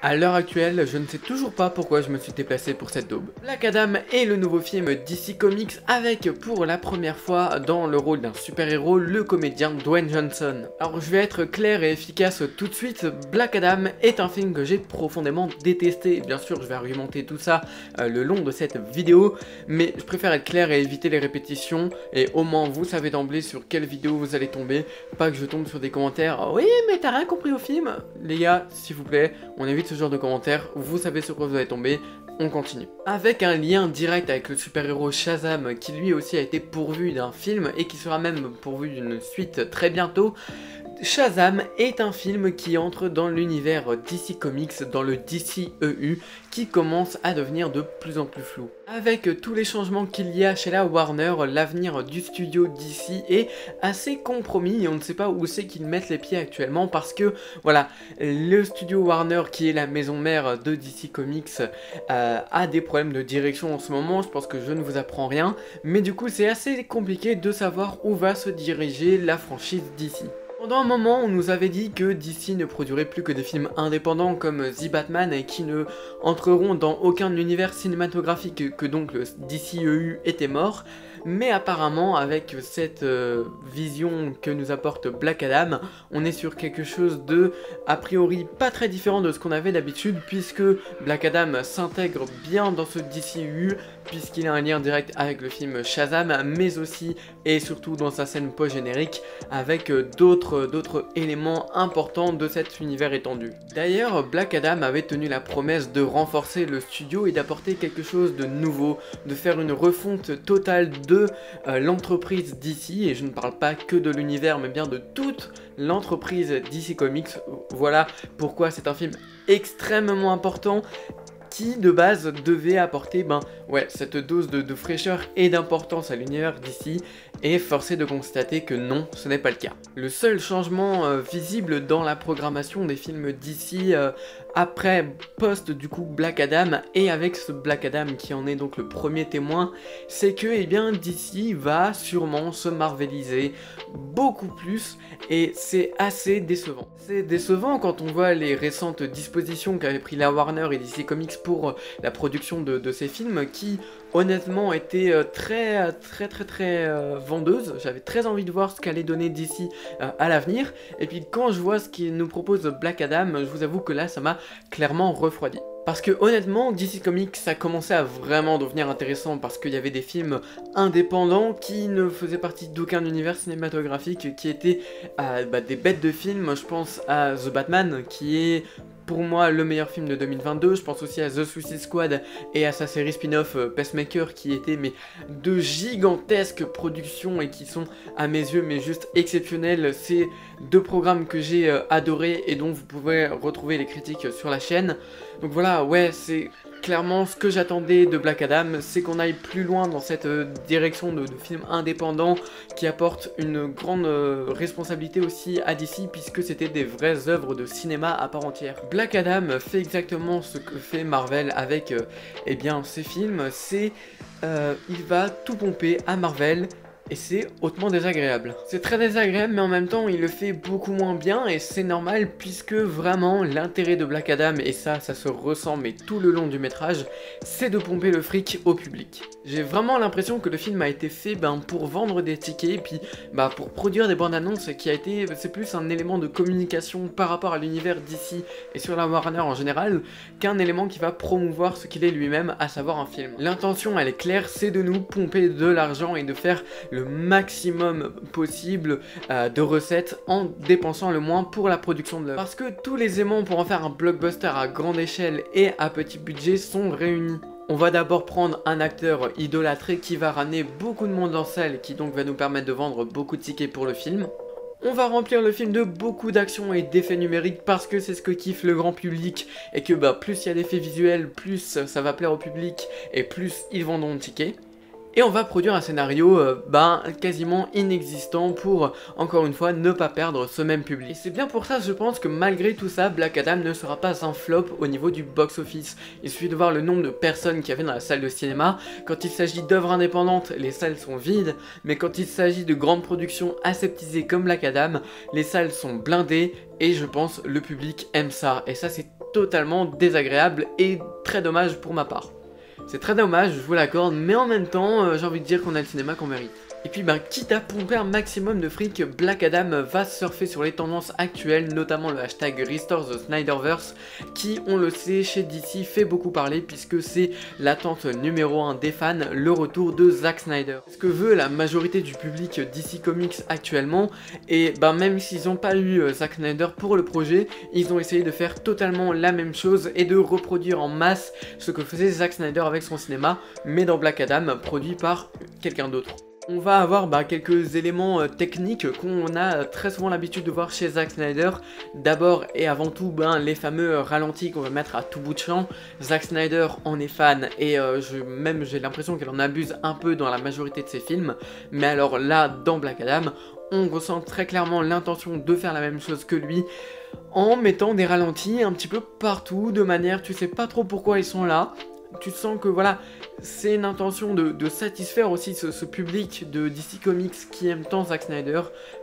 À l'heure actuelle, je ne sais toujours pas pourquoi je me suis déplacé pour cette daube. Black Adam est le nouveau film DC Comics avec pour la première fois dans le rôle d'un super-héros le comédien Dwayne Johnson. Alors je vais être clair et efficace tout de suite, Black Adam est un film que j'ai profondément détesté. Bien sûr je vais argumenter tout ça le long de cette vidéo, mais je préfère être clair et éviter les répétitions et au moins vous savez d'emblée sur quelle vidéo vous allez tomber, pas que je tombe sur des commentaires « Oui mais t'as rien compris au film ?» Les gars, s'il vous plaît, on évite ce genre de commentaires, vous savez sur quoi vous allez tomber, on continue. Avec un lien direct avec le super-héros Shazam qui lui aussi a été pourvu d'un film et qui sera même pourvu d'une suite très bientôt, Shazam est un film qui entre dans l'univers DC Comics, dans le DCEU, qui commence à devenir de plus en plus flou. Avec tous les changements qu'il y a chez la Warner, l'avenir du studio DC est assez compromis et on ne sait pas où c'est qu'ils mettent les pieds actuellement parce que, voilà, le studio Warner, qui est la maison mère de DC Comics, a des problèmes de direction en ce moment, je pense que je ne vous apprends rien, mais du coup c'est assez compliqué de savoir où va se diriger la franchise DC. Pendant un moment, on nous avait dit que DC ne produirait plus que des films indépendants comme The Batman et qui ne entreront dans aucun univers cinématographique, que donc le DCEU était mort. Mais apparemment, avec cette vision que nous apporte Black Adam, on est sur quelque chose de, a priori, pas très différent de ce qu'on avait d'habitude, puisque Black Adam s'intègre bien dans ce DCU, puisqu'il a un lien direct avec le film Shazam, mais aussi et surtout dans sa scène post-générique, avec d'autres éléments importants de cet univers étendu. D'ailleurs, Black Adam avait tenu la promesse de renforcer le studio et d'apporter quelque chose de nouveau, de faire une refonte totale de l'entreprise DC, et je ne parle pas que de l'univers, mais bien de toute l'entreprise DC Comics. Voilà pourquoi c'est un film extrêmement important qui de base devait apporter cette dose de fraîcheur et d'importance à l'univers d'ici, et forcé de constater que non, ce n'est pas le cas. Le seul changement visible dans la programmation des films d'ici après post du coup Black Adam, et avec ce Black Adam qui en est donc le premier témoin, c'est que DC va sûrement se marveliser beaucoup plus, et c'est assez décevant. C'est décevant quand on voit les récentes dispositions qu'avait pris la Warner et DC Comics pour la production de ces films qui honnêtement étaient très vendeuses. J'avais très envie de voir ce qu'allait donner DC à l'avenir, et puis quand je vois ce qu'il nous propose Black Adam, je vous avoue que là ça m'a clairement refroidi. Parce que honnêtement, DC Comics ça commençait à vraiment devenir intéressant parce qu'il y avait des films indépendants qui ne faisaient partie d'aucun univers cinématographique, qui étaient des bêtes de films. Je pense à The Batman qui est pour moi le meilleur film de 2022, je pense aussi à The Suicide Squad et à sa série spin-off Pacemaker qui étaient de gigantesques productions et qui sont à mes yeux juste exceptionnelles. C'est deux programmes que j'ai adorés et dont vous pouvez retrouver les critiques sur la chaîne. Donc voilà, ouais, c'est clairement ce que j'attendais de Black Adam, c'est qu'on aille plus loin dans cette direction de films indépendants qui apportent une grande responsabilité aussi à DC, puisque c'était des vraies œuvres de cinéma à part entière. Black Adam fait exactement ce que fait Marvel avec ses films, c'est il va tout pomper à Marvel. Et c'est hautement désagréable. C'est très désagréable, mais en même temps il le fait beaucoup moins bien, et c'est normal puisque vraiment l'intérêt de Black Adam, et ça se ressent mais tout le long du métrage, c'est de pomper le fric au public. J'ai vraiment l'impression que le film a été fait pour vendre des tickets, et puis pour produire des bandes annonces, c'est plus un élément de communication par rapport à l'univers d'ici et sur la Warner en général, qu'un élément qui va promouvoir ce qu'il est lui-même, à savoir un film. L'intention elle est claire, c'est de nous pomper de l'argent et de faire le maximum possible de recettes en dépensant le moins pour la production de l'œuvre. Parce que tous les aimants pour en faire un blockbuster à grande échelle et à petit budget sont réunis. On va d'abord prendre un acteur idolâtré qui va ramener beaucoup de monde en salle, qui donc va nous permettre de vendre beaucoup de tickets pour le film. On va remplir le film de beaucoup d'actions et d'effets numériques parce que c'est ce que kiffe le grand public, et que plus il y a d'effets visuels, plus ça va plaire au public et plus ils vendront de tickets. Et on va produire un scénario quasiment inexistant pour, encore une fois, ne pas perdre ce même public. Et c'est bien pour ça, je pense, que malgré tout ça, Black Adam ne sera pas un flop au niveau du box-office. Il suffit de voir le nombre de personnes qu'il y avait dans la salle de cinéma. Quand il s'agit d'œuvres indépendantes, les salles sont vides, mais quand il s'agit de grandes productions aseptisées comme Black Adam, les salles sont blindées, et je pense le public aime ça. Et ça, c'est totalement désagréable et très dommage pour ma part. C'est très dommage, je vous l'accorde, mais en même temps, j'ai envie de dire qu'on a le cinéma qu'on mérite. Et puis quitte à pomper un maximum de fric, Black Adam va surfer sur les tendances actuelles, notamment le hashtag Restore the Snyderverse, qui, on le sait, chez DC fait beaucoup parler puisque c'est l'attente numéro 1 des fans, le retour de Zack Snyder. Ce que veut la majorité du public DC Comics actuellement, et même s'ils n'ont pas eu Zack Snyder pour le projet, ils ont essayé de faire totalement la même chose et de reproduire en masse ce que faisait Zack Snyder avec son cinéma, mais dans Black Adam, produit par quelqu'un d'autre. On va avoir quelques éléments techniques qu'on a très souvent l'habitude de voir chez Zack Snyder. D'abord et avant tout, les fameux ralentis qu'on va mettre à tout bout de champ. Zack Snyder en est fan et j'ai l'impression qu'elle en abuse un peu dans la majorité de ses films. Mais alors là, dans Black Adam, on ressent très clairement l'intention de faire la même chose que lui, en mettant des ralentis un petit peu partout, de manière, tu sais pas trop pourquoi ils sont là. Tu sens que voilà, c'est une intention de satisfaire aussi ce public de DC Comics qui aime tant Zack Snyder.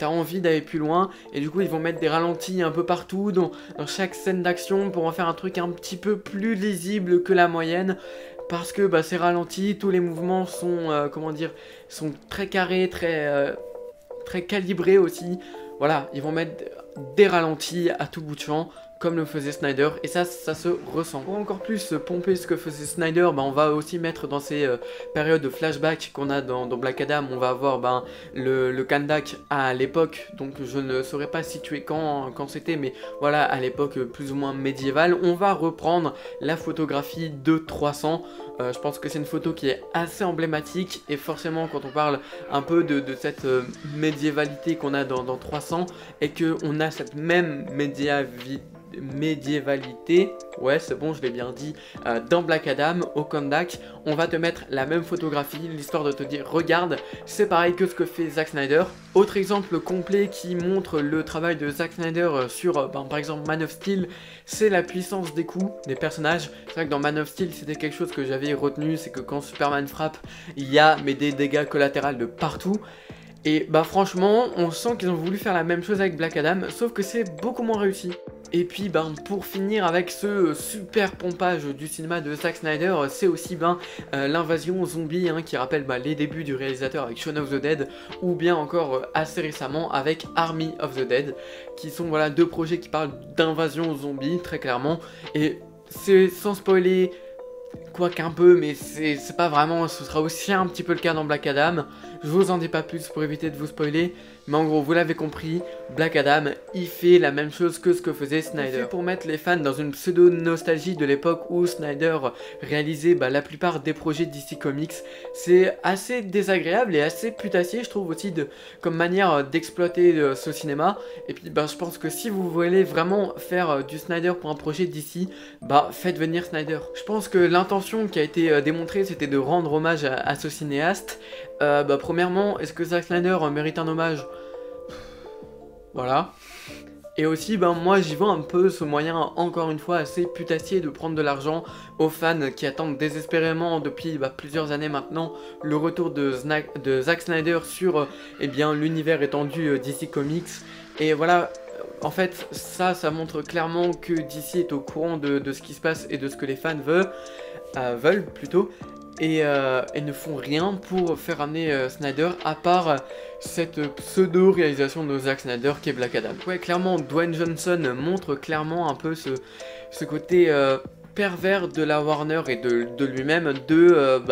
T'as envie d'aller plus loin et du coup ils vont mettre des ralentis un peu partout dans chaque scène d'action pour en faire un truc un petit peu plus lisible que la moyenne. Parce que ces ralentis, tous les mouvements sont, sont très carrés, très calibrés aussi. Voilà, ils vont mettre des ralentis à tout bout de champ, comme le faisait Snyder, et ça se ressent. Pour encore plus pomper ce que faisait Snyder, on va aussi mettre dans ces périodes de flashback qu'on a dans Black Adam, on va avoir le Kandak à l'époque, donc je ne saurais pas situer quand c'était, mais voilà, à l'époque plus ou moins médiévale. On va reprendre la photographie de 300, je pense que c'est une photo qui est assez emblématique, et forcément quand on parle un peu de cette médiévalité qu'on a dans 300, et qu'on a cette même médiévalité, ouais c'est bon je l'ai bien dit, dans Black Adam, au Kandak, on va te mettre la même photographie, l'histoire de te dire regarde, c'est pareil que ce que fait Zack Snyder. Autre exemple complet qui montre le travail de Zack Snyder sur par exemple Man of Steel, c'est la puissance des coups des personnages. C'est vrai que dans Man of Steel c'était quelque chose que j'avais retenu, c'est que quand Superman frappe, il y a des dégâts collatéraux de partout. Et franchement, on sent qu'ils ont voulu faire la même chose avec Black Adam, sauf que c'est beaucoup moins réussi. Et puis pour finir avec ce super pompage du cinéma de Zack Snyder, c'est aussi l'invasion zombie qui rappelle les débuts du réalisateur avec Shaun of the Dead, ou bien encore assez récemment avec Army of the Dead, qui sont deux projets qui parlent d'invasion zombie très clairement. Et c'est sans spoiler, quoique un peu, mais c'est pas vraiment, ce sera aussi un petit peu le cas dans Black Adam. Je vous en dis pas plus pour éviter de vous spoiler, mais en gros vous l'avez compris, Black Adam il fait la même chose que ce que faisait Snyder. Pour mettre les fans dans une pseudo nostalgie de l'époque où Snyder réalisait la plupart des projets DC Comics. C'est assez désagréable et assez putassier je trouve aussi comme manière d'exploiter ce cinéma. Et puis je pense que si vous voulez vraiment faire du Snyder pour un projet DC, faites venir Snyder. Je pense que l'intention qui a été démontrée c'était de rendre hommage à ce cinéaste. Premièrement, est-ce que Zack Snyder mérite un hommage? Voilà. Et aussi, moi j'y vois un peu ce moyen, encore une fois, assez putassier de prendre de l'argent aux fans qui attendent désespérément depuis plusieurs années maintenant le retour de Zack Snyder sur l'univers étendu DC Comics. Et voilà, en fait, ça montre clairement que DC est au courant de ce qui se passe et de ce que les fans veulent plutôt. Et ne font rien pour faire amener Snyder, à part cette pseudo-réalisation de Zack Snyder qui est Black Adam. Ouais, clairement, Dwayne Johnson montre clairement un peu ce côté pervers de la Warner et de lui-même de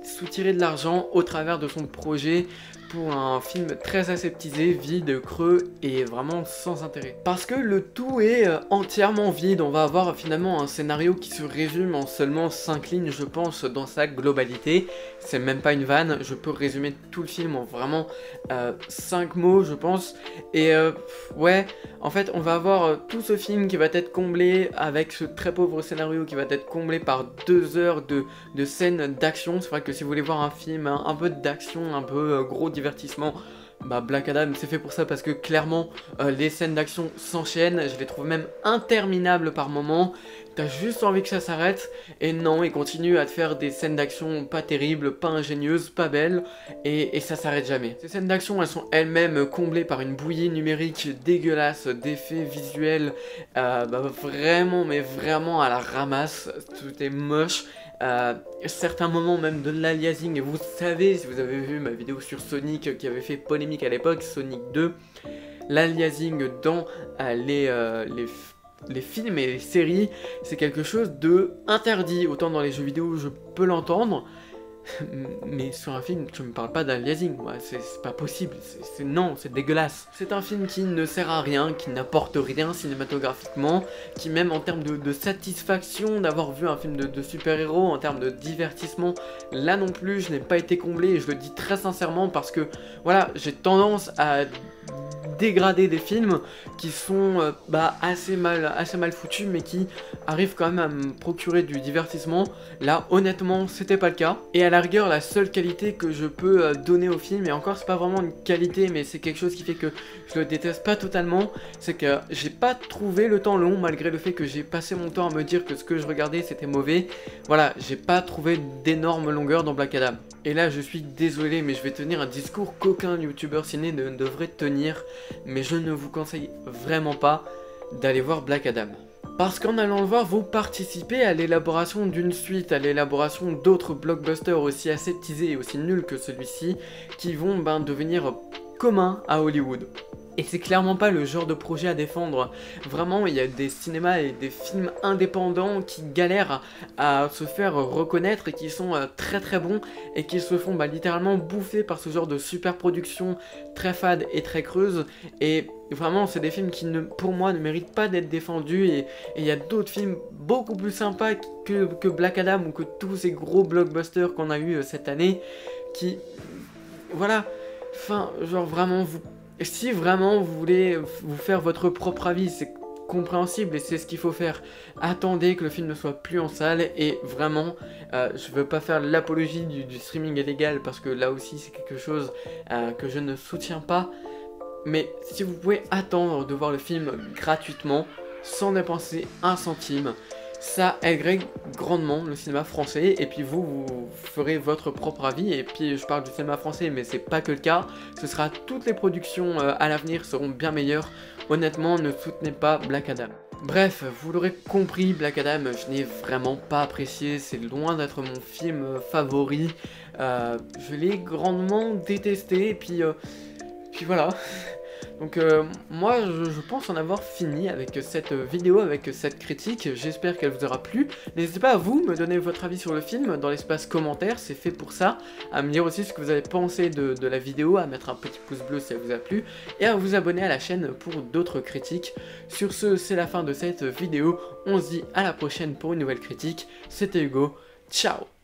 soutirer de l'argent au travers de son projet pour un film très aseptisé, vide, creux et vraiment sans intérêt. Parce que le tout est entièrement vide, on va avoir finalement un scénario qui se résume en seulement 5 lignes je pense dans sa globalité. C'est même pas une vanne, je peux résumer tout le film en vraiment 5 mots je pense. Et ouais, en fait on va avoir tout ce film qui va être comblé avec ce très pauvre scénario qui va être comblé par 2 heures de scènes d'action. C'est vrai que si vous voulez voir un film un peu d'action, un peu gros divertissement, bah Black Adam c'est fait pour ça, parce que clairement les scènes d'action s'enchaînent, je les trouve même interminables par moments. T'as juste envie que ça s'arrête, et non, il continue à te faire des scènes d'action pas terribles, pas ingénieuses, pas belles, et ça s'arrête jamais. Ces scènes d'action, elles sont elles-mêmes comblées par une bouillie numérique dégueulasse, d'effets visuels, vraiment, mais vraiment à la ramasse, tout est moche. Certains moments même de l'aliasing, et vous savez, si vous avez vu ma vidéo sur Sonic qui avait fait polémique à l'époque, Sonic 2, l'aliasing dans les films et les séries, c'est quelque chose de interdit. Autant dans les jeux vidéo, je peux l'entendre, mais sur un film, tu me parles pas d'aliasing, c'est pas possible, non, c'est dégueulasse. C'est un film qui ne sert à rien, qui n'apporte rien cinématographiquement, qui même en termes de satisfaction d'avoir vu un film de super-héros, en termes de divertissement, là non plus, je n'ai pas été comblé, et je le dis très sincèrement parce que, voilà, j'ai tendance à dégrader des films qui sont assez mal foutus, mais qui arrivent quand même à me procurer du divertissement. Là honnêtement c'était pas le cas, et à la rigueur la seule qualité que je peux donner au film, et encore c'est pas vraiment une qualité mais c'est quelque chose qui fait que je le déteste pas totalement, c'est que j'ai pas trouvé le temps long, malgré le fait que j'ai passé mon temps à me dire que ce que je regardais c'était mauvais. Voilà, j'ai pas trouvé d'énorme longueur dans Black Adam. Et là je suis désolé, mais je vais tenir un discours qu'aucun youtubeur ciné ne devrait tenir, mais je ne vous conseille vraiment pas d'aller voir Black Adam. Parce qu'en allant le voir, vous participez à l'élaboration d'une suite, à l'élaboration d'autres blockbusters aussi aseptisés et aussi nuls que celui-ci, qui vont devenir communs à Hollywood. Et c'est clairement pas le genre de projet à défendre. Vraiment, il y a des cinémas et des films indépendants qui galèrent à se faire reconnaître et qui sont très très bons, et qui se font littéralement bouffer par ce genre de super production très fade et très creuse. Et vraiment, c'est des films qui, pour moi, ne méritent pas d'être défendus. Et il y a d'autres films beaucoup plus sympas que Black Adam, ou que tous ces gros blockbusters qu'on a eu cette année, qui... Voilà. Enfin, genre vraiment, si vraiment vous voulez vous faire votre propre avis, c'est compréhensible et c'est ce qu'il faut faire. Attendez que le film ne soit plus en salle, et vraiment, je veux pas faire l'apologie du streaming illégal, parce que là aussi c'est quelque chose que je ne soutiens pas. Mais si vous pouvez attendre de voir le film gratuitement, sans dépenser un centime, ça aiderait grandement le cinéma français, et puis vous ferez votre propre avis. Et puis je parle du cinéma français, mais c'est pas que le cas, ce sera toutes les productions à l'avenir seront bien meilleures. Honnêtement, ne soutenez pas Black Adam. Bref, vous l'aurez compris, Black Adam, je n'ai vraiment pas apprécié, c'est loin d'être mon film favori. Je l'ai grandement détesté, et puis voilà. Donc moi je pense en avoir fini avec cette vidéo, avec cette critique. J'espère qu'elle vous aura plu. N'hésitez pas à vous me donner votre avis sur le film dans l'espace commentaire, c'est fait pour ça. À me dire aussi ce que vous avez pensé de la vidéo, à mettre un petit pouce bleu si elle vous a plu, et à vous abonner à la chaîne pour d'autres critiques. Sur ce, c'est la fin de cette vidéo. On se dit à la prochaine pour une nouvelle critique. C'était Hugo, ciao.